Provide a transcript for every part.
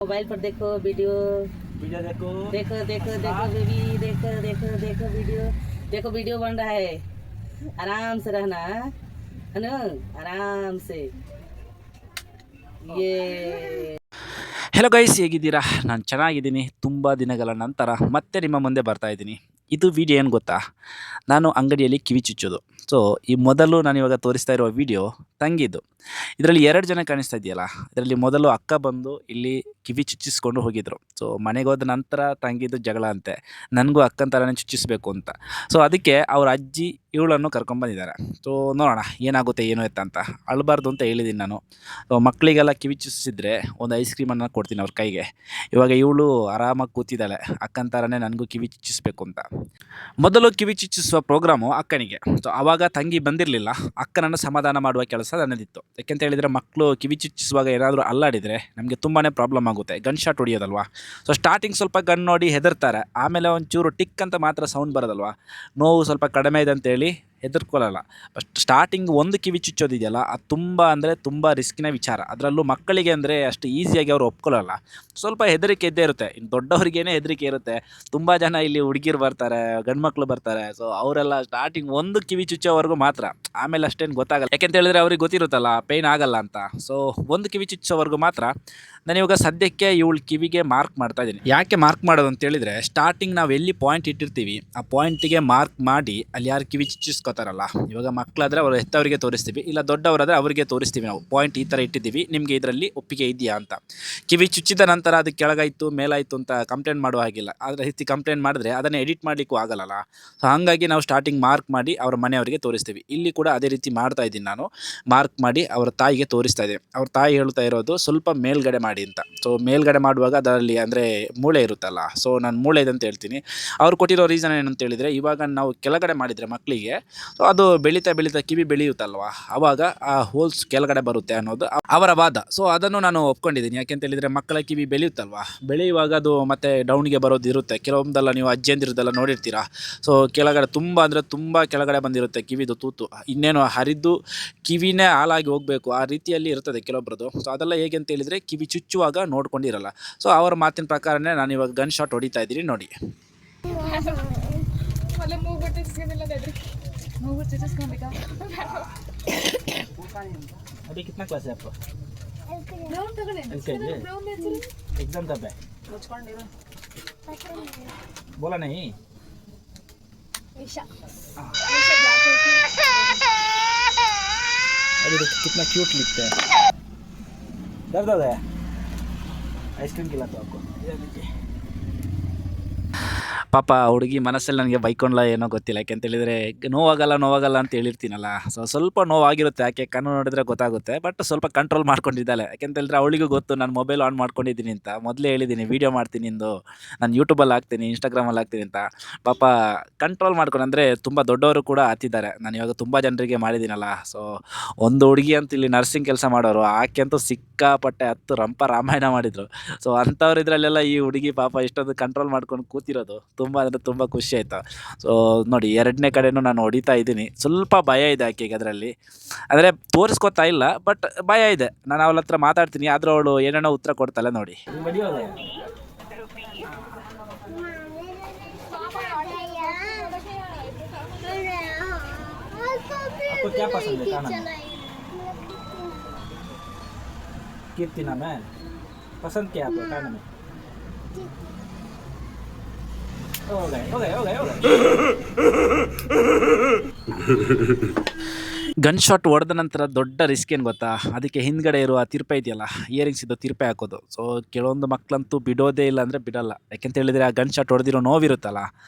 Mobile पर देखो video video देखो देखो देखो देखो बेबी देखो देखो देखो वीडियो बन रहा है। आराम से रहना है ना, आराम से ये ಹೆಲೋ ಗೈಸ್, ಹೇಗಿದ್ದೀರಾ? ನಾನು ಚೆನ್ನಾಗಿದ್ದೀನಿ. ತುಂಬ ದಿನಗಳ ನಂತರ ಮತ್ತೆ ನಿಮ್ಮ ಮುಂದೆ ಬರ್ತಾ ಇದ್ದೀನಿ. ಇದು ವಿಡಿಯೋ ಏನು ಗೊತ್ತಾ, ನಾನು ಅಂಗಡಿಯಲ್ಲಿ ಕಿವಿ ಚುಚ್ಚೋದು. ಸೊ ಈ ಮೊದಲು ನಾನು ಇವಾಗ ತೋರಿಸ್ತಾ ಇರುವ ವಿಡಿಯೋ ತಂಗಿದ್ದು. ಇದರಲ್ಲಿ 2 ಜನ ಕಾಣಿಸ್ತಾ ಇದೆಯಲ್ಲ, ಇದರಲ್ಲಿ ಮೊದಲು ಅಕ್ಕ ಬಂದು ಇಲ್ಲಿ ಕಿವಿ ಚುಚ್ಚಿಸ್ಕೊಂಡು ಹೋಗಿದ್ರು. ಸೊ ಮನೆಗೆ ಹೋದ ನಂತರ ತಂಗಿದ್ದು ಜಗಳ ಅಂತೆ, ನನಗೂ ಅಕ್ಕನ ಥರನೇ ಚುಚ್ಚಿಸ್ಬೇಕು ಅಂತ. ಸೊ ಅದಕ್ಕೆ ಅವ್ರ ಅಜ್ಜಿ ಇವಳನ್ನು ಕರ್ಕೊಂಬಂದಿದ್ದಾರೆ. ಸೊ ನೋಡೋಣ ಏನಾಗುತ್ತೆ ಏನು ಎತ್ತ ಅಂತ. ಅಳಬಾರ್ದು ಅಂತ ಹೇಳಿದ್ದೀನಿ ನಾನು. ಸೊ ಮಕ್ಕಳಿಗೆಲ್ಲ ಕಿವಿ ಚುಚ್ಚಿಸಿದ್ರೆ ಒಂದು ಐಸ್ ಕ್ರೀಮನ್ನು ಕೊಡ್ತೀನಿ ಅವ್ರ ಕೈಗೆ. ಇವಾಗ ಇವಳು ಆರಾಮಾಗಿ ಕೂತಿದ್ದಾಳೆ, ಅಕ್ಕನ ಥರನೇ ನನಗೂ ಕಿವಿ ಚುಚ್ಚಿಸ್ಬೇಕು ಅಂತ. ಮೊದಲು ಕಿವಿ ಚುಚ್ಚಿಸುವ ಪ್ರೋಗ್ರಾಮು ಅಕ್ಕನಿಗೆ. ಸೊ ಆವಾಗ ತಂಗಿ ಬಂದಿರಲಿಲ್ಲ. ಅಕ್ಕನನ್ನು ಸಮಾಧಾನ ಮಾಡುವ ಕೆಲಸ ನನ್ನದಿತ್ತು. ಯಾಕೆಂತ ಹೇಳಿದರೆ ಮಕ್ಕಳು ಕಿವಿ ಚುಚ್ಚಿಸುವಾಗ ಏನಾದರೂ ಅಲ್ಲಾಡಿದರೆ ನಮಗೆ ತುಂಬಾ ಪ್ರಾಬ್ಲಮ್ ಆಗುತ್ತೆ, ಗನ್ ಶಾಟ್ ಹೊಡಿಯೋದಲ್ವಾ. ಸೊ ಸ್ಟಾರ್ಟಿಂಗ್ ಸ್ವಲ್ಪ ಗನ್ ನೋಡಿ ಹೆದರ್ತಾರೆ, ಆಮೇಲೆ ಒಂಚೂರು ಟಿಕ್ ಅಂತ ಮಾತ್ರ ಸೌಂಡ್ ಬರೋದಲ್ವಾ, ನೋವು ಸ್ವಲ್ಪ ಕಡಿಮೆ ಇದೆ ಅಂತೇಳಿ ಹೆದರ್ಕೊಳ್ಳಲ್ಲ. ಬಟ್ ಸ್ಟಾರ್ಟಿಂಗ್ ಒಂದು ಕಿವಿ ಚುಚ್ಚೋದಿದೆಯಲ್ಲ, ಅದು ತುಂಬ ಅಂದರೆ ತುಂಬ ರಿಸ್ಕಿನ ವಿಚಾರ. ಅದರಲ್ಲೂ ಮಕ್ಕಳಿಗೆ ಅಂದರೆ ಅಷ್ಟು ಈಸಿಯಾಗಿ ಅವರು ಒಪ್ಕೊಳ್ಳಲ್ಲ. ಸ್ವಲ್ಪ ಹೆದರಿಕೆ ಇದ್ದೇ ಇರುತ್ತೆ. ಇನ್ನು ದೊಡ್ಡವರಿಗೇನೆ ಹೆದರಿಕೆ ಇರುತ್ತೆ. ತುಂಬ ಜನ ಇಲ್ಲಿ ಹುಡುಗಿರು ಬರ್ತಾರೆ, ಗಂಡು ಮಕ್ಕಳು ಬರ್ತಾರೆ. ಸೊ ಅವರೆಲ್ಲ ಸ್ಟಾರ್ಟಿಂಗ್ ಒಂದು ಕಿವಿ ಚುಚ್ಚೋವರೆಗೂ ಮಾತ್ರ, ಆಮೇಲೆ ಅಷ್ಟೇನು ಗೊತ್ತಾಗಲ್ಲ. ಯಾಕೆಂತ ಹೇಳಿದ್ರೆ ಅವ್ರಿಗೆ ಗೊತ್ತಿರುತ್ತಲ್ಲ ಪೇಯ್ನ್ ಆಗಲ್ಲ ಅಂತ. ಸೊ ಒಂದು ಕಿವಿ ಚುಚ್ಚೋವರೆಗೂ ಮಾತ್ರ. ನಾನು ಇವಾಗ ಸದ್ಯಕ್ಕೆ ಇವಳು ಕಿವಿಗೆ ಮಾರ್ಕ್ ಮಾಡ್ತಾ ಇದ್ದೀನಿ. ಯಾಕೆ ಮಾರ್ಕ್ ಮಾಡೋದು ಅಂತೇಳಿದರೆ, ಸ್ಟಾರ್ಟಿಂಗ್ ನಾವು ಎಲ್ಲಿ ಪಾಯಿಂಟ್ ಇಟ್ಟಿರ್ತೀವಿ ಆ ಪಾಯಿಂಟಿಗೆ ಮಾರ್ಕ್ ಮಾಡಿ ಅಲ್ಲಿ ಯಾರು ಕಿವಿ ಚುಚ್ಚಿಸ್ಕೋತಾರಲ್ಲ, ಇವಾಗ ಮಕ್ಕಳಾದರೆ ಅವರು ಹೆತ್ತವರಿಗೆ ತೋರಿಸ್ತೀವಿ, ಇಲ್ಲ ದೊಡ್ಡವರಾದರೆ ಅವರಿಗೆ ತೋರಿಸ್ತೀವಿ. ನಾವು ಪಾಯಿಂಟ್ ಈ ಥರ ಇಟ್ಟಿದ್ದೀವಿ, ನಿಮಗೆ ಇದರಲ್ಲಿ ಒಪ್ಪಿಗೆ ಇದೆಯಾ ಅಂತ. ಕಿವಿ ಚುಚ್ಚಿದ ನಂತರ ಅದು ಕೆಳಗಾಯಿತು ಮೇಲಾಯಿತು ಅಂತ ಕಂಪ್ಲೇಂಟ್ ಮಾಡುವ ಹಾಗಿಲ್ಲ. ಆದರೆ ರೀತಿ ಕಂಪ್ಲೇಂಟ್ ಮಾಡಿದ್ರೆ ಅದನ್ನು ಎಡಿಟ್ ಮಾಡಲಿಕ್ಕೂ ಆಗಲ್ಲ. ಸೊ ಹಾಗಾಗಿ ನಾವು ಸ್ಟಾರ್ಟಿಂಗ್ ಮಾರ್ಕ್ ಮಾಡಿ ಅವರ ಮನೆಯವರಿಗೆ ತೋರಿಸ್ತೀವಿ. ಇಲ್ಲಿ ಕೂಡ ಅದೇ ರೀತಿ ಮಾಡ್ತಾ ಇದ್ದೀನಿ ನಾನು. ಮಾರ್ಕ್ ಮಾಡಿ ಅವರ ತಾಯಿಗೆ ತೋರಿಸ್ತಾ ಇದ್ದೀನಿ. ಅವ್ರ ತಾಯಿ ಹೇಳ್ತಾ ಇರೋದು ಸ್ವಲ್ಪ ಮೇಲ್ಗಡೆ ಮಾಡಿ ಅಂತ. ಸೊ ಮೇಲ್ಗಡೆ ಮಾಡುವಾಗ ಅದರಲ್ಲಿ ಅಂದರೆ ಮೂಳೆ ಇರುತ್ತಲ್ಲ, ಸೊ ನಾನು ಮೂಳೆ ಇದೆ ಅಂತ ಹೇಳ್ತೀನಿ. ಅವ್ರು ಕೊಟ್ಟಿರೋ ರೀಸನ್ ಏನಂತ ಹೇಳಿದರೆ, ಇವಾಗ ನಾವು ಕೆಳಗಡೆ ಮಾಡಿದರೆ ಮಕ್ಕಳಿಗೆ ಸೊ ಅದು ಬೆಳೀತಾ ಬೆಳೀತಾ ಕಿವಿ ಬೆಳೆಯುತ್ತಲ್ವ, ಆವಾಗ ಆ ಹೋಲ್ಸ್ ಕೆಳಗಡೆ ಬರುತ್ತೆ ಅನ್ನೋದು ಅವರ ವಾದ. ಸೊ ಅದನ್ನು ನಾನು ಒಪ್ಕೊಂಡಿದ್ದೀನಿ. ಯಾಕೆಂತ ಹೇಳಿದರೆ ಮಕ್ಕಳ ಕಿವಿ ಬೆಳೆಯುತ್ತಲ್ವ, ಬೆಳೆಯುವಾಗ ಅದು ಮತ್ತೆ ಡೌನ್ಗೆ ಬರೋದು ಇರುತ್ತೆ. ಕೆಲವೊಂದೆಲ್ಲ ನೀವು ಅಜ್ಜಿಯಂದಿರದೆಲ್ಲ ನೋಡಿರ್ತೀರಾ. ಸೊ ಕೆಳಗಡೆ ತುಂಬ ಅಂದರೆ ತುಂಬ ಕೆಳಗಡೆ ಬಂದಿರುತ್ತೆ ಕಿವಿದು ತೂತು, ಇನ್ನೇನು ಹರಿದು ಕಿವಿನೇ ಹಾಳಾಗಿ ಹೋಗಬೇಕು ಆ ರೀತಿಯಲ್ಲಿ ಇರ್ತದೆ ಕೆಲವೊಬ್ಬರದು. ಸೊ ಅದೆಲ್ಲ ಹೇಗೆ ಅಂತ ಹೇಳಿದರೆ ಕಿವಿ ಚುಚ್ಚುವಾಗ ನೋಡ್ಕೊಂಡಿರಲ್ಲ. ಸೊ ಅವರ ಮಾತಿನ ಪ್ರಕಾರನೇ ನಾನು ಇವಾಗ ಗನ್ ಶಾಟ್ ಹೊಡಿತಾ ಇದ್ದೀನಿ ನೋಡಿ. अभी कितना क्लास है आपको? एग्जाम कब है? बोला नहीं? अभी देखो कितना क्यूट लिखते हैं. दर्द हो गया? आइसक्रीम खिलाता हूँ आपको. ये लीजिए. ಪಾಪ ಹುಡುಗಿ ಮನಸ್ಸಲ್ಲಿ ನನಗೆ ಬೈಕೊಂಡ್ಲ ಏನೋ ಗೊತ್ತಿಲ್ಲ. ಯಾಕೆಂತ ಹೇಳಿದರೆ ನೋವಾಗಲ್ಲ ಅಂತ ಹೇಳಿರ್ತೀನಲ್ಲ. ಸೊ ಸ್ವಲ್ಪ ನೋವಾಗಿರುತ್ತೆ, ಯಾಕೆ ಕಣ್ಣು ನೋಡಿದ್ರೆ ಗೊತ್ತಾಗುತ್ತೆ. ಬಟ್ ಸ್ವಲ್ಪ ಕಂಟ್ರೋಲ್ ಮಾಡ್ಕೊಂಡಿದ್ದಾಳೆ. ಯಾಕೆಂತ ಹೇಳಿದ್ರೆ ಅವಳಿಗೂ ಗೊತ್ತು ನಾನು ಮೊಬೈಲ್ ಆನ್ ಮಾಡ್ಕೊಂಡಿದ್ದೀನಿ ಅಂತ. ಮೊದಲೇ ಹೇಳಿದ್ದೀನಿ ವೀಡಿಯೋ ಮಾಡ್ತೀನಿ ಇಂದು, ನಾನು ಯೂಟ್ಯೂಬಲ್ಲಿ ಹಾಕ್ತೀನಿ, ಇನ್ಸ್ಟಾಗ್ರಾಮಲ್ಲಿ ಹಾಕ್ತೀನಿ ಅಂತ. ಪಾಪ ಕಂಟ್ರೋಲ್ ಮಾಡ್ಕೊಂಡು, ಅಂದರೆ ತುಂಬ ದೊಡ್ಡವರು ಕೂಡ ಹತ್ತಿದ್ದಾರೆ. ನಾನು ಇವಾಗ ತುಂಬ ಜನರಿಗೆ ಮಾಡಿದ್ದೀನಲ್ಲ. ಸೊ ಒಂದು ಹುಡುಗಿ ಅಂತ ಇಲ್ಲಿ ನರ್ಸಿಂಗ್ ಕೆಲಸ ಮಾಡೋರು, ಆಕೆ ಅಂತೂ ಸಿಕ್ಕಾಪಟ್ಟೆ ರಂಪ ರಾಮಾಯಣ ಮಾಡಿದರು. ಸೊ ಅಂಥವ್ರು ಇದರಲ್ಲೆಲ್ಲ ಈ ಹುಡುಗಿ ಪಾಪ ಇಷ್ಟೊಂದು ಕಂಟ್ರೋಲ್ ಮಾಡ್ಕೊಂಡು ಕೂತಿರೋದು ತುಂಬ ಅಂದರೆ ತುಂಬ ಖುಷಿ ಆಯಿತು. ಸೊ ನೋಡಿ, 2ನೇ ಕಡೆನೂ ನಾನು ಹೊಡಿತಾ ಇದ್ದೀನಿ. ಸ್ವಲ್ಪ ಭಯ ಇದೆ ಆಕೆಗೆ ಅದರಲ್ಲಿ, ಅಂದರೆ ತೋರಿಸ್ಕೊತಾ ಇಲ್ಲ, ಬಟ್ ಭಯ ಇದೆ. ನಾನು ಅವಳ ಹತ್ರ ಮಾತಾಡ್ತೀನಿ, ಆದರೂ ಅವಳು ಏನೇನೋ ಉತ್ತರ ಕೊಡ್ತಾಳೆ ನೋಡಿ. कीर्ति नाम है, पसंद क्या आपको खाने में? हो गए. ಗನ್ ಶಾಟ್ ಹೊಡೆದ ನಂತರ ದೊಡ್ಡ ರಿಸ್ಕ್ ಏನು ಗೊತ್ತಾ, ಅದಕ್ಕೆ ಹಿಂದ್ಗಡೆ ಇರುವ ತಿರ್ಪೆ ಇದೆಯಲ್ಲ, ಇಯರಿಂಗ್ಸ್ ಇದು ತಿರ್ಪೆ ಹಾಕೋದು. ಸೊ ಕೆಲವೊಂದು ಮಕ್ಕಳಂತೂ ಬಿಡೋದೇ ಇಲ್ಲ ಅಂದರೆ ಬಿಡಲ್ಲ. ಯಾಕೆಂತ ಹೇಳಿದರೆ ಆ ಗನ್ ಶಾಟ್ ಹೊಡೆದಿರೋ ನೋವಿರುತ್ತಲ್ಲ,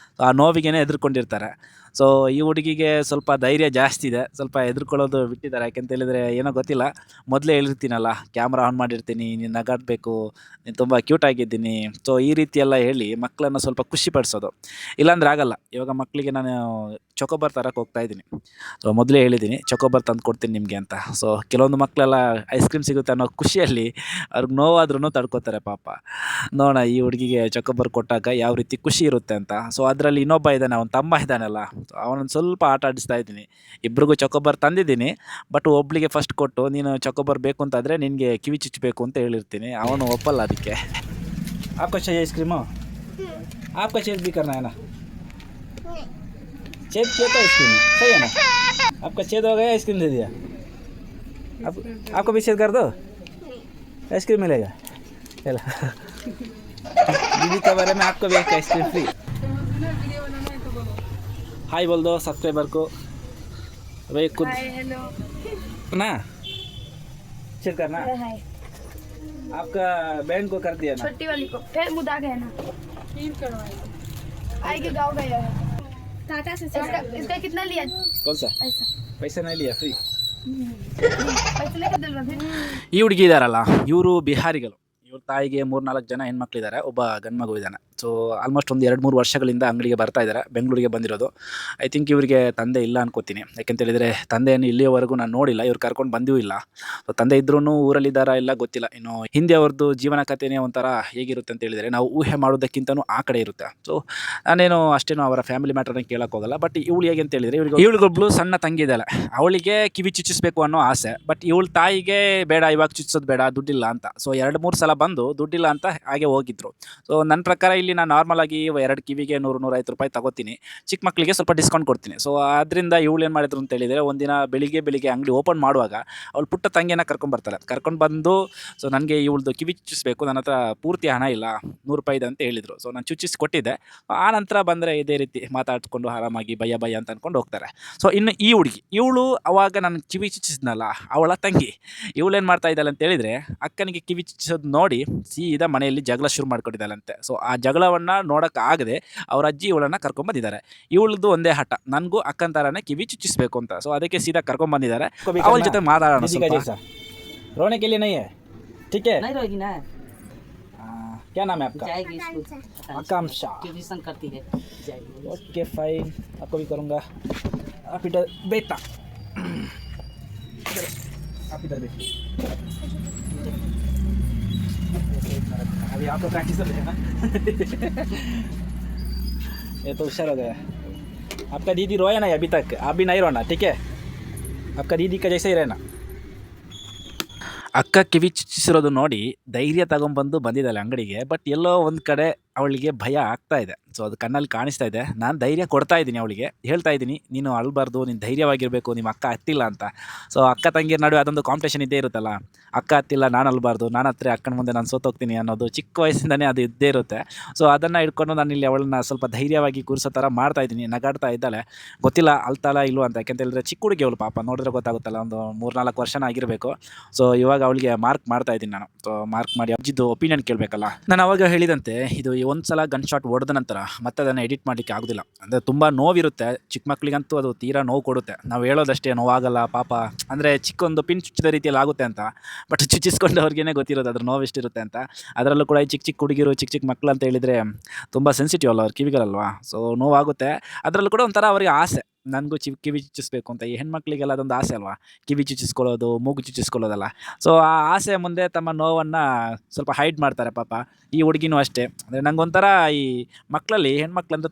ಆ ನೋವಿಗೇನೆ ಹೆದರ್ಕೊಂಡಿರ್ತಾರೆ. ಸೊ ಈ ಹುಡುಗಿಗೆ ಸ್ವಲ್ಪ ಧೈರ್ಯ ಜಾಸ್ತಿ ಇದೆ, ಸ್ವಲ್ಪ ಹೆದರ್ಕೊಳ್ಳೋದು ಬಿಟ್ಟಿದ್ದಾರೆ. ಯಾಕೆಂತ ಹೇಳಿದರೆ ಏನೋ ಗೊತ್ತಿಲ್ಲ, ಮೊದಲೇ ಹೇಳಿರ್ತೀನಲ್ಲ ಕ್ಯಾಮ್ರಾ ಆನ್ ಮಾಡಿರ್ತೀನಿ, ನೀನು ನಗಾಡಬೇಕು, ನೀನು ತುಂಬ ಕ್ಯೂಟ್ ಆಗಿದ್ದೀನಿ. ಸೊ ಈ ರೀತಿಯೆಲ್ಲ ಹೇಳಿ ಮಕ್ಕಳನ್ನು ಸ್ವಲ್ಪ ಖುಷಿ ಪಡಿಸೋದು, ಇಲ್ಲಾಂದ್ರೆ ಆಗಲ್ಲ. ಇವಾಗ ಮಕ್ಕಳಿಗೆ ನಾನು ಚೊಕೊಬಾರ್ ತರಕ್ಕೆ ಹೋಗ್ತಾ ಇದ್ದೀನಿ. ಸೊ ಮೊದಲೇ ಹೇಳಿದ್ದೀನಿ ಚೊಕೊಬಾರ್ ತಂದು ಕೊಡ್ತೀನಿ ನಿಮಗೆ ಅಂತ. ಸೊ ಕೆಲವೊಂದು ಮಕ್ಕಳೆಲ್ಲ ಐಸ್ ಕ್ರೀಮ್ ಸಿಗುತ್ತೆ ಅನ್ನೋ ಖುಷಿಯಲ್ಲಿ ಅವ್ರಿಗೆ ನೋವಾದ್ರೂ ತಡ್ಕೋತಾರೆ ಪಾಪ. ನೋಡೋಣ ಈ ಹುಡುಗಿಗೆ ಚೊಕೊಬಾರ್ ಕೊಟ್ಟಾಗ ಯಾವ ರೀತಿ ಖುಷಿ ಇರುತ್ತೆ ಅಂತ. ಸೊ ಅದರಲ್ಲಿ ಇನ್ನೊಬ್ಬ ಇದ್ದಾನೆ, ಅವನ ತಮ್ಮ ಇದ್ದಾನಲ್ಲ, ಅವನೊಂದು ಸ್ವಲ್ಪ ಆಟ ಆಡಿಸ್ತಾ ಇದ್ದೀನಿ. ಇಬ್ರಿಗೂ ಚೊಕೊಬಾರ್ ತಂದಿದ್ದೀನಿ. ಬಟ್ ಒಬ್ಳಿಗೆ ಫಸ್ಟ್ ಕೊಟ್ಟು ನೀನು ಚೊಕೊಬಾರ್ ಬೇಕು ಅಂತಾದರೆ ನಿನಗೆ ಕಿವಿ ಚುಚ್ಚಬೇಕು ಅಂತ ಹೇಳಿರ್ತೀನಿ. ಅವನು ಒಪ್ಪಲ್ಲ ಅದಕ್ಕೆ. आपको चाहिए आइसक्रीम? आपका छेद भी करना है ना? छेद किया था आइसक्रीम सही है ना? आपका छेद हो गया आइसक्रीम दे दिया. आपको भी छेद कर दो आइसक्रीम मिलेगा. चलो दीदी के बारे में आपको भी एक आइसक्रीम फ्री. हाय बोल दो सब्सक्राइबर को. भाई खुद हेलो ना छेद करना. आपका बहन को कर दिया ना? छोटी वाली को फिर मुदा गया ना आई के गाँव गया है टाटा से इसका कितना लिया कौन सा ऐसा पैसा नहीं लिया फ्री. पैसे लेकर दिलवा फिर ಈ ಹುಡುಗಿ ಇದಾರಲ್ಲ ಇವರು ಬಿಹಾರಿಗಳು. ಇವ್ರ ತಾಯಿಗೆ 3-4 ಜನ ಹೆಣ್ಮಕ್ಳಿದ್ದಾರೆ, ಒಬ್ಬ ಗಂಡು ಮಗು ಇದ್ದಾನೆ. ಸೊ ಆಲ್ಮೋಸ್ಟ್ ಒಂದು 2-3 ವರ್ಷಗಳಿಂದ ಅಂಗಡಿಗೆ ಬರ್ತಾ ಇದ್ದಾರೆ. ಬೆಂಗಳೂರಿಗೆ ಬಂದಿರೋದು. ಐ ಥಿಂಕ್ ಇವರಿಗೆ ತಂದೆ ಇಲ್ಲ ಅನ್ಕೋತೀನಿ. ಯಾಕೆಂತೇಳಿದರೆ ತಂದೆಯನ್ನು ಇಲ್ಲಿಯವರೆಗೂ ನಾನು ನೋಡಿಲ್ಲ, ಇವ್ರು ಕರ್ಕೊಂಡು ಬಂದೂ ಇಲ್ಲ. ಸೊ ತಂದೆ ಇದ್ರೂ ಊರಲ್ಲಿದ್ದಾರಾ ಇಲ್ಲ ಗೊತ್ತಿಲ್ಲ. ಇನ್ನು ಹಿಂದೆ ಅವ್ರದ್ದು ಜೀವನ ಕಥೆನೇ ಒಂಥರ ಹೇಗಿರುತ್ತೆ ಅಂತ ಹೇಳಿದರೆ ನಾವು ಊಹೆ ಮಾಡೋದಕ್ಕಿಂತನೂ ಆ ಕಡೆ ಇರುತ್ತೆ. ಸೊ ನಾನೇನು ಅಷ್ಟೇನು ಅವರ ಫ್ಯಾಮಿಲಿ ಮ್ಯಾಟರ್ನ ಕೇಳೋಕೆ ಹೋಗಲ್ಲ. ಬಟ್ ಇವಳು ಹೇಗೆ ಅಂತ ಹೇಳಿದರೆ ಇವಳಿಗೊಬ್ಳು ಸಣ್ಣ ತಂಗಿ ಇದ್ದಾಳೆ. ಅವಳಿಗೆ ಕಿವಿ ಚುಚ್ಚಿಸ್ಬೇಕು ಅನ್ನೋ ಆಸೆ. ಬಟ್ ಇವಳ ತಾಯಿಗೆ ಬೇಡ, ಇವಾಗ ಚುಚ್ಚಿಸೋದು ಬೇಡ, ದುಡ್ಡಿಲ್ಲ ಅಂತ. ಸೊ 2-3 ಸಲ ಬಂದು ದುಡ್ಡಿಲ್ಲ ಅಂತ ಹಾಗೆ ಹೋಗಿದ್ರು. ಸೊ ನನ್ನ ಪ್ರಕಾರ ಇಲ್ಲಿ ನಾನು ನಾರ್ಮಲ್ ಆಗಿ 2 ಕಿವಿಗೆ 100-150 ರೂಪಾಯಿ ತಗೋತೀನಿ. ಚಿಕ್ಕ ಮಕ್ಕಳಿಗೆ ಸ್ವಲ್ಪ ಡಿಸ್ಕೌಂಟ್ ಕೊಡ್ತೀನಿ. ಸೊ ಅದರಿಂದ ಇವಳು ಏನು ಮಾಡಿದ್ರು ಅಂತ ಹೇಳಿದರೆ ಒಂದಿನ ಬೆಳಿಗ್ಗೆ ಅಂಗಡಿ ಓಪನ್ ಮಾಡುವಾಗ ಅವಳು ಪುಟ್ಟ ತಂಗಿಯನ್ನು ಕರ್ಕೊಂಡ್ಬರ್ತಾಳೆ. ಕರ್ಕೊಂಡು ಬಂದು ಸೊ ನನಗೆ ಇವಳ್ದು ಕಿವಿ ಚುಚ್ಚಿಸ್ಬೇಕು, ನನ್ನ ಹತ್ರ ಪೂರ್ತಿ ಹಣ ಇಲ್ಲ, 100 ರೂಪಾಯಿ ಇದೆ ಅಂತ ಹೇಳಿದರು. ಸೊ ನಾನು ಚುಚ್ಚಿಸಿ ಕೊಟ್ಟಿದ್ದೆ. ಆ ನಂತರ ಬಂದರೆ ಇದೇ ರೀತಿ ಮಾತಾಡ್ಕೊಂಡು ಆರಾಮಾಗಿ ಭಯ ಅಂತ ಅಂದ್ಕೊಂಡು ಹೋಗ್ತಾರೆ. ಸೊ ಇನ್ನು ಈ ಹುಡುಗಿ ಇವಳು ಅವಾಗ ನಾನು ಕಿವಿ ಚುಚ್ಚಿಸಿದ್ನಲ್ಲ ಅವಳ ತಂಗಿ, ಇವಳೇನು ಮಾಡ್ತಾ ಇದ್ದಾಳೆ ಅಂತ ಹೇಳಿದರೆ ಅಕ್ಕನಿಗೆ ಕಿವಿ ಚುಚ್ಚಿಸೋದು ನೋಡಿ ಸೀದಾ ಮನೆಯಲ್ಲಿ ಜಗಳ ಶುರು ಮಾಡ್ಕೊಂಡಿದ್ದಾಳಂತೆ. ಸೊ ಆ ಜಗಳವನ್ನು ನೋಡೋಕ್ಕಾಗದೆ ಅವ್ರ ಅಜ್ಜಿ ಇವಳನ್ನು ಕರ್ಕೊಂಬಂದಿದ್ದಾರೆ. ಇವಳದ್ದು ಒಂದೇ ಹಠ, ನನಗೂ ಅಕ್ಕನ ಥರನೇ ಕಿವಿ ಚುಚ್ಚಿಸ್ಬೇಕು ಅಂತ. ಸೊ ಅದಕ್ಕೆ ಸೀದಾ ಕರ್ಕೊಂಬಂದಿದ್ದಾರೆ. ಅವಳ ಜೊತೆ ಮಾತಾಡೋಣ ಸ್ವಲ್ಪ. रोने के लिए नहीं है, ठीक है? नहीं रहेगी ना, क्या नाम है आपका? जाएगी स्कूल. आकांक्षा. ट्यूशन करती है, जाएगी. ओके फाइन, आपको भी करूँगा. आप इधर बेटा, आप इधर बैठिए. अभी आपको प्रैक्टिस कर ना. ये तो होशियार हो गया. आपका दीदी रोया नहीं अभी तक, आप भी नहीं रोना, ठीक है? आपका दीदी का जैसे ही रहना. ಅಕ್ಕ ಕಿವಿ ಚುಚ್ಚಿಸಿರೋದು ನೋಡಿ ಧೈರ್ಯ ತಗೊಂಬಂದು ಬಂದಿದ್ದಾಳೆ ಅಂಗಡಿಗೆ. ಬಟ್ ಎಲ್ಲೋ ಒಂದು ಕಡೆ ಅವಳಿಗೆ ಭಯ ಆಗ್ತಾ ಇದೆ. ಸೊ ಅದು ಕಣ್ಣಲ್ಲಿ ಕಾಣಿಸ್ತಾ ಇದೆ. ನಾನು ಧೈರ್ಯ ಕೊಡ್ತಾ ಇದ್ದೀನಿ, ಅವಳಿಗೆ ಹೇಳ್ತಾ ಇದ್ದೀನಿ ನೀನು ಅಳಬಾರ್ದು, ನೀನು ಧೈರ್ಯವಾಗಿರಬೇಕು, ನಿಮ್ಮ ಅಕ್ಕ ಹತ್ತಿಲ್ಲ ಅಂತ. ಸೊ ಅಕ್ಕ ತಂಗಿರ ನಡುವೆ ಅದೊಂದು ಕಾಂಪಿಟೇಷನ್ ಇದ್ದೇ ಇರುತ್ತಲ್ಲ, ಅಕ್ಕ ಹತ್ತಿಲ್ಲ ನಾನು ಅಳಬಾರ್ದು, ನಾನು ಹತ್ತಿರ ಅಕ್ಕನ ಮುಂದೆ ನಾನು ಸೋತೋಗ್ತೀನಿ ಅನ್ನೋದು ಚಿಕ್ಕ ವಯಸ್ಸಿಂದನೇ ಅದು ಇದ್ದೇ ಇರುತ್ತೆ. ಸೊ ಅದನ್ನು ಇಟ್ಕೊಂಡು ನಾನು ಇಲ್ಲಿ ಅವಳನ್ನ ಸ್ವಲ್ಪ ಧೈರ್ಯವಾಗಿ ಕೂರಿಸೋ ಥರ ಮಾಡ್ತಾಯಿದ್ದೀನಿ. ನಗಾಡ್ತಾ ಇದ್ದಾಳೆ, ಗೊತ್ತಿಲ್ಲ ಅಳ್ತಾಳ ಇಲ್ವ ಅಂತ. ಯಾಕೆಂತ ಹೇಳಿದ್ರೆ ಚಿಕ್ಕ ಹುಡುಗಿ ಅವಳು, ಪಾಪ ನೋಡಿದ್ರೆ ಗೊತ್ತಾಗುತ್ತಲ್ಲ, ಒಂದು 3-4 ವರ್ಷನ ಆಗಿರಬೇಕು. ಸೊ ಇವಾಗ ಅವಳಿಗೆ ಮಾರ್ಕ್ ಮಾಡ್ತಾ ಇದ್ದೀನಿ ನಾನು. ಸೊ ಮಾರ್ಕ್ ಮಾಡಿ ಅಜ್ಜಿದ್ದು ಒಪಿನಿಯನ್ ಕೇಳಬೇಕಲ್ಲ. ನಾನು ಅವಾಗ ಹೇಳಿದಂತೆ ಇದು ಒಂದು ಸಲ ಗನ್ ಶಾಟ್ ಹೊಡೆದ ನಂತರ ಮತ್ತೆ ಅದನ್ನು ಎಡಿಟ್ ಮಾಡಲಿಕ್ಕೆ ಆಗೋದಿಲ್ಲ. ಅಂದರೆ ತುಂಬ ನೋವಿರುತ್ತೆ, ಚಿಕ್ಕ ಮಕ್ಕಳಿಗಂತೂ ಅದು ತೀರಾ ನೋವು ಕೊಡುತ್ತೆ. ನಾವು ಹೇಳೋದಷ್ಟೇ ನೋವಾಗಲ್ಲ ಪಾಪ, ಅಂದರೆ ಚಿಕ್ಕೊಂದು ಪಿನ್ ಚುಚ್ಚಿದ ರೀತಿಯಲ್ಲಿ ಆಗುತ್ತೆ ಅಂತ. ಬಟ್ ಚುಚ್ಚಿಸ್ಕೊಂಡು ಅವ್ರಿಗೇನೆ ಗೊತ್ತಿರೋದು ಅದ್ರ ನೋವು ಎಷ್ಟಿರುತ್ತೆ ಅಂತ. ಅದರಲ್ಲೂ ಕೂಡ ಈ ಚಿಕ್ಕ ಹುಡುಗಿರು, ಚಿಕ್ಕ ಮಕ್ಕಳು ಅಂತ ಹೇಳಿದರೆ ತುಂಬ ಸೆನ್ಸಿಟಿವ್ ಅಲ್ಲ ಅವ್ರ ಕಿವಿಗಳಲ್ವಾ. ಸೊ ನೋವಾಗುತ್ತೆ. ಅದರಲ್ಲೂ ಕೂಡ ಒಂಥರ ಅವರಿಗೆ ಆಸೆ, ನನಗೂ ಕಿವಿ ಚುಚ್ಚಿಸ್ಬೇಕು ಅಂತ. ಈ ಹೆಣ್ಮಕ್ಳಿಗೆಲ್ಲ ಅದೊಂದು ಆಸೆ ಅಲ್ವಾ, ಕಿವಿ ಚುಚ್ಚಿಸ್ಕೊಳ್ಳೋದು, ಮೂಗು ಚುಚ್ಚಿಸ್ಕೊಳ್ಳೋದಲ್ಲ. ಸೊ ಆ ಆಸೆ ಮುಂದೆ ತಮ್ಮ ನೋವನ್ನು ಸ್ವಲ್ಪ ಹೈಡ್ ಮಾಡ್ತಾರೆ ಪಾಪ. ಈ ಹುಡುಗಿನೂ ಅಷ್ಟೇ. ಅಂದರೆ ನಂಗೊಂಥರ ಈ ಮಕ್ಕಳಲ್ಲಿ ಹೆಣ್ಮಕ್ಳಂದ್ರೆ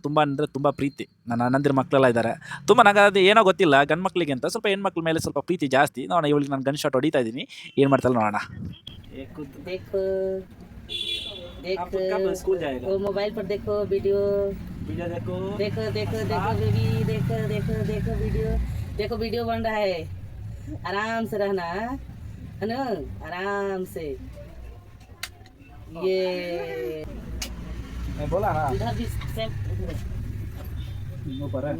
ತುಂಬ ಪ್ರೀತಿ. ನನ್ನ ಅಣ್ಣಂದಿರ ಮಕ್ಕಳೆಲ್ಲ ಇದ್ದಾರೆ ತುಂಬ. ನನಗೆ ಅದು ಏನೋ ಗೊತ್ತಿಲ್ಲ, ಗಂಡು ಮಕ್ಕಳಿಗೆ ಅಂತ ಸ್ವಲ್ಪ ಹೆಣ್ಮಕ್ಳ ಮೇಲೆ ಸ್ವಲ್ಪ ಪ್ರೀತಿ ಜಾಸ್ತಿ. ನೋಡೋಣ, ಇವಳಿಗೆ ನಾನು ಗನ್ ಶಾಟ್ ಹೊಡಿತಾ ಇದ್ದೀನಿ, ಏನು ಮಾಡ್ತಾಳೆ ನೋಡೋಣ. देखो वो मोबाइल पर देखो वीडियो देखो बेबी, देखो वीडियो बन रहा है. आराम से रहना है ना, आराम से. ये मैं बोला ना इधर भी सेम ऊपर है.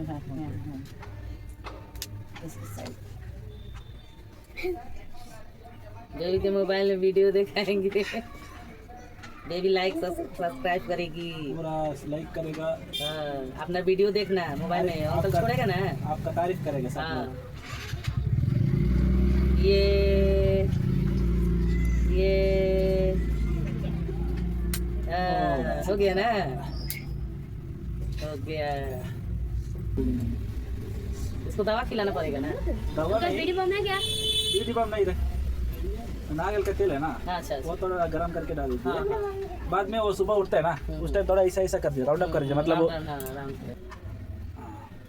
बेबी के मोबाइल में वीडियो दिखाएंगे. बेबी लाइक सब्सक्राइब करेगी, पूरा लाइक करेगा. हाँ, अपना वीडियो देखना मोबाइल में और तो छोड़ेगा ना. आपका तारीफ करेगा सब. हाँ. ये हो गया ना, हो गया. इसको दवा खिलाना पड़ेगा ना. दवा नहीं, बीड़ी बम है क्या बीड़ी बम नहीं रहे. नारियल का तेल है ना, अच्छा वो थोड़ा गरम करके डाल दीजिए. हाँ. बाद में वो सुबह उठता है ना, उस टाइम थोड़ा ऐसा कर दिया, राउंड अप कर दीजिए. मतलब वो आराम से.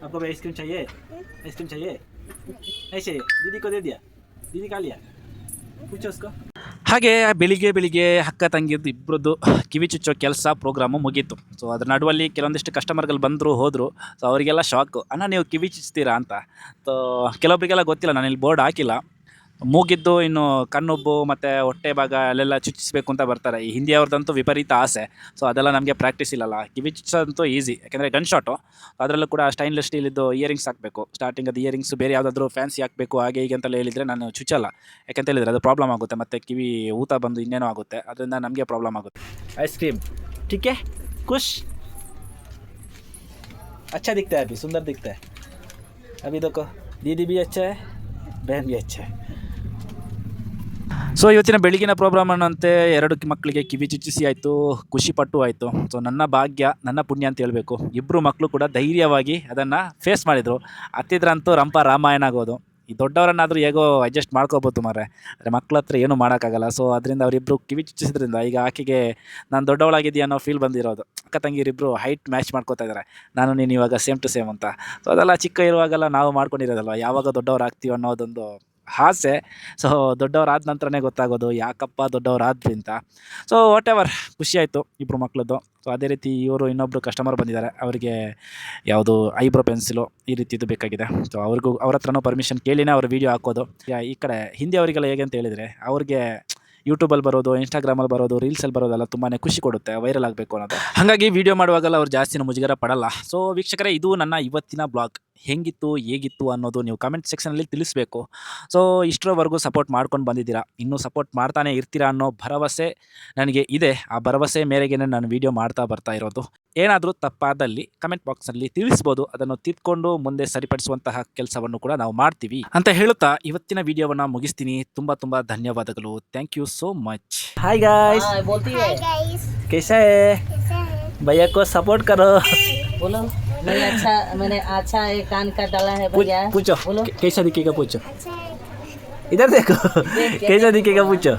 आपको भी आइसक्रीम चाहिए? आइसक्रीम चाहिए? नहीं चाहिए? दीदी को दे दिया? दीदी खा लिया? पूछो उसको. ಹಾಗೆ ಬೆಳಿಗ್ಗೆ ಅಕ್ಕ ತಂಗಿದ್ದು ಇಬ್ಬರದ್ದು ಕಿವಿ ಚುಚ್ಚೋ ಕೆಲಸ ಪ್ರೋಗ್ರಾಮು ಮುಗೀತು. ಸೊ ಅದ್ರ ನಡುವಲ್ಲಿ ಕೆಲವೊಂದಿಷ್ಟು ಕಸ್ಟಮರ್ಗಳು ಬಂದರು ಹೋದರು. ಸೊ ಅವರಿಗೆಲ್ಲ ಶಾಕು, ಅಣ್ಣ ನೀವು ಕಿವಿ ಚುಚ್ತೀರಾ ಅಂತ. ಸೊ ಕೆಲವೊಬ್ಬರಿಗೆಲ್ಲ ಗೊತ್ತಿಲ್ಲ, ನಾನು ಇಲ್ಲಿ ಬೋರ್ಡ್ ಹಾಕಿಲ್ಲ. ಮೂಗಿದ್ದು ಇನ್ನು ಕಣ್ಣುಬ್ಬು ಮತ್ತು ಹೊಟ್ಟೆ ಭಾಗ ಅಲ್ಲೆಲ್ಲ ಚುಚ್ಚಿಸ್ಬೇಕು ಅಂತ ಬರ್ತಾರೆ. ಈ ಹಿಂದಿಯವ್ರದ್ದಂತೂ ವಿಪರೀತ ಆಸೆ. ಸೊ ಅದೆಲ್ಲ ನಮಗೆ ಪ್ರಾಕ್ಟೀಸ್ ಇಲ್ಲಲ್ಲ. ಕಿವಿ ಚುಚ್ಚೋದಂತೂ ಈಸಿ, ಯಾಕೆಂದರೆ ಗನ್ ಶಾಟು. ಅದರಲ್ಲೂ ಕೂಡ ಸ್ಟೈನ್ಲೆಸ್ ಸ್ಟೀಲಿದ್ದು ಇಯರಿಂಗ್ಸ್ ಹಾಕಬೇಕು. ಸ್ಟಾರ್ಟಿಂಗ್ ಅದು ಇಯರಿಂಗ್ಸ್ ಬೇರೆ ಯಾವುದಾದ್ರೂ ಫ್ಯಾನ್ಸಿ ಹಾಕಬೇಕು ಹಾಗೆ ಹೀಗೆ ಅಂತೆಲ್ಲ ಹೇಳಿದರೆ ನಾನು ಚುಚ್ಚಲ್ಲ. ಯಾಕೆಂತ ಹೇಳಿದರೆ ಅದು ಪ್ರಾಬ್ಲಮ್ ಆಗುತ್ತೆ, ಮತ್ತು ಕಿವಿ ಊತ ಬಂದು ಇನ್ನೇನೋ ಆಗುತ್ತೆ, ಅದರಿಂದ ನಮಗೆ ಪ್ರಾಬ್ಲಮ್ ಆಗುತ್ತೆ. ಐಸ್ ಕ್ರೀಮ್ ठीक है, खुश, अच्छा दिखता है, अभी सुंदर दिखता है. अभी देखो दीदी भी अच्छा है, बहन भी अच्छा है. ಸೊ ಇವತ್ತಿನ ಬೆಳಗಿನ ಪ್ರೋಗ್ರಾಮ್ ಅನ್ನಂತೆ 2 ಮಕ್ಕಳಿಗೆ ಕಿವಿ ಚುಚ್ಚಿಸಿ ಆಯಿತು, ಖುಷಿಪಟ್ಟು ಆಯಿತು. ಸೊ ನನ್ನ ಭಾಗ್ಯ, ನನ್ನ ಪುಣ್ಯ ಅಂತ ಹೇಳಬೇಕು. ಇಬ್ಬರು ಮಕ್ಕಳು ಕೂಡ ಧೈರ್ಯವಾಗಿ ಅದನ್ನು ಫೇಸ್ ಮಾಡಿದರು. ಹತ್ತಿದ್ರಂತೂ ರಂಪ ರಾಮಾಯಣ ಆಗೋದು. ಈ ದೊಡ್ಡವರನ್ನಾದರೂ ಹೇಗೋ ಅಡ್ಜಸ್ಟ್ ಮಾಡ್ಕೋಬೋದು ಮಾರೆ, ಆದರೆ ಮಕ್ಳ ಹತ್ರ ಏನೂ ಮಾಡೋಕ್ಕಾಗಲ್ಲ. ಸೊ ಅದರಿಂದ ಅವರಿಬ್ಬರು ಕಿವಿ ಚುಚ್ಚಿಸಿದ್ರಿಂದ ಈಗ ಆಕೆಗೆ ನಾನು ದೊಡ್ಡವಳಾಗಿದ್ದೀಯ ಅನ್ನೋ ಫೀಲ್ ಬಂದಿರೋದು. ಅಕ್ಕ ತಂಗಿರಿಬ್ಬರು ಹೈಟ್ ಮ್ಯಾಚ್ ಮಾಡ್ಕೋತಾ ಇದ್ದಾರೆ, ನಾನು ನೀನು ಇವಾಗ ಸೇಮ್ ಟು ಸೇಮ್ ಅಂತ. ಸೊ ಅದೆಲ್ಲ ಚಿಕ್ಕ ಇರುವಾಗೆಲ್ಲ ನಾವು ಮಾಡ್ಕೊಂಡಿರೋದಲ್ವ, ಯಾವಾಗ ದೊಡ್ಡವ್ರು ಆಗ್ತೀವಿ ಅನ್ನೋದೊಂದು ಆಸೆ. ಸೊ ದೊಡ್ಡವರಾದ ನಂತರನೇ ಗೊತ್ತಾಗೋದು ಯಾಕಪ್ಪ ದೊಡ್ಡವರಾದ್ವಿ ಅಂತ. ಸೊ ವಾಟ್ ಎವರ್, ಖುಷಿಯಾಯಿತು ಇಬ್ಬರು ಮಕ್ಕಳದ್ದು. ಸೊ ಅದೇ ರೀತಿ ಇವರು ಇನ್ನೊಬ್ಬರು ಕಸ್ಟಮರ್ ಬಂದಿದ್ದಾರೆ, ಅವರಿಗೆ ಯಾವುದು ಐಬ್ರೋ ಪೆನ್ಸಿಲು ಈ ರೀತಿದು ಬೇಕಾಗಿದೆ. ಸೊ ಅವ್ರ ಹತ್ರನೂ ಪರ್ಮಿಷನ್ ಕೇಳಿನೇ ಅವ್ರು ವೀಡಿಯೋ ಹಾಕೋದು. ಈ ಕಡೆ ಹಿಂದಿ ಅವರಿಗೆಲ್ಲ ಹೇಗೆ ಅಂತ ಹೇಳಿದರೆ, ಅವ್ರಿಗೆ ಯೂಟ್ಯೂಬಲ್ಲಿ ಬರೋದು, ಇನ್ಸ್ಟಾಗ್ರಾಮಲ್ಲಿ ಬರೋದು, ರೀಲ್ಸಲ್ಲಿ ಬರೋದೆಲ್ಲ ತುಂಬಾ ಖುಷಿ ಕೊಡುತ್ತೆ, ವೈರಲ್ ಆಗಬೇಕು ಅನ್ನೋದು. ಹಾಗಾಗಿ ವೀಡಿಯೋ ಮಾಡುವಾಗೆಲ್ಲ ಅವ್ರು ಜಾಸ್ತಿನ ಮುಜುಗರ ಪಡಲ್ಲ. ಸೊ ವೀಕ್ಷಕರೇ, ಇದು ನನ್ನ ಇವತ್ತಿನ ಬ್ಲಾಗ್. ಹೇಗಿತ್ತು ಹೇಗಿತ್ತು ಅನ್ನೋದು ನೀವು ಕಮೆಂಟ್ ಸೆಕ್ಷನಲ್ಲಿ ತಿಳಿಸ್ಬೇಕು. ಸೊ ಇಷ್ಟರವರೆಗೂ ಸಪೋರ್ಟ್ ಮಾಡ್ಕೊಂಡು ಬಂದಿದ್ದೀರಾ, ಇನ್ನೂ ಸಪೋರ್ಟ್ ಮಾಡ್ತಾನೆ ಇರ್ತೀರಾ ಅನ್ನೋ ಭರವಸೆ ನನಗೆ ಇದೆ. ಆ ಭರವಸೆ ಮೇರೆಗೆ ನಾನು ವೀಡಿಯೋ ಮಾಡ್ತಾ ಬರ್ತಾ ಇರೋದು. ಏನಾದರೂ ತಪ್ಪಾದಲ್ಲಿ ಕಮೆಂಟ್ ಬಾಕ್ಸಲ್ಲಿ ತಿಳಿಸ್ಬೋದು, ಅದನ್ನು ತಿದ್ಕೊಂಡು ಮುಂದೆ ಸರಿಪಡಿಸುವಂತಹ ಕೆಲಸವನ್ನು ಕೂಡ ನಾವು ಮಾಡ್ತೀವಿ ಅಂತ ಹೇಳುತ್ತಾ ಇವತ್ತಿನ ವಿಡಿಯೋವನ್ನು ಮುಗಿಸ್ತೀನಿ. ತುಂಬ ಧನ್ಯವಾದಗಳು. Thank you so much. Hi guys, हाँ बोलती है, कैसा है? भैया को सपोर्ट करो. बोलो. मैंने अच्छा एक कान का डाला है भैया. पूछो बोलो. कैसा दिखेगा, पूछो. इधर देखो कैसा दिखेगा, पूछो.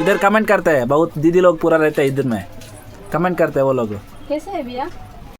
इधर कमेंट करते हैं बहुत, दीदी लोग पूरा रहते हैं इधर में, कमेंट करते हैं वो लोग. कैसे है भैया?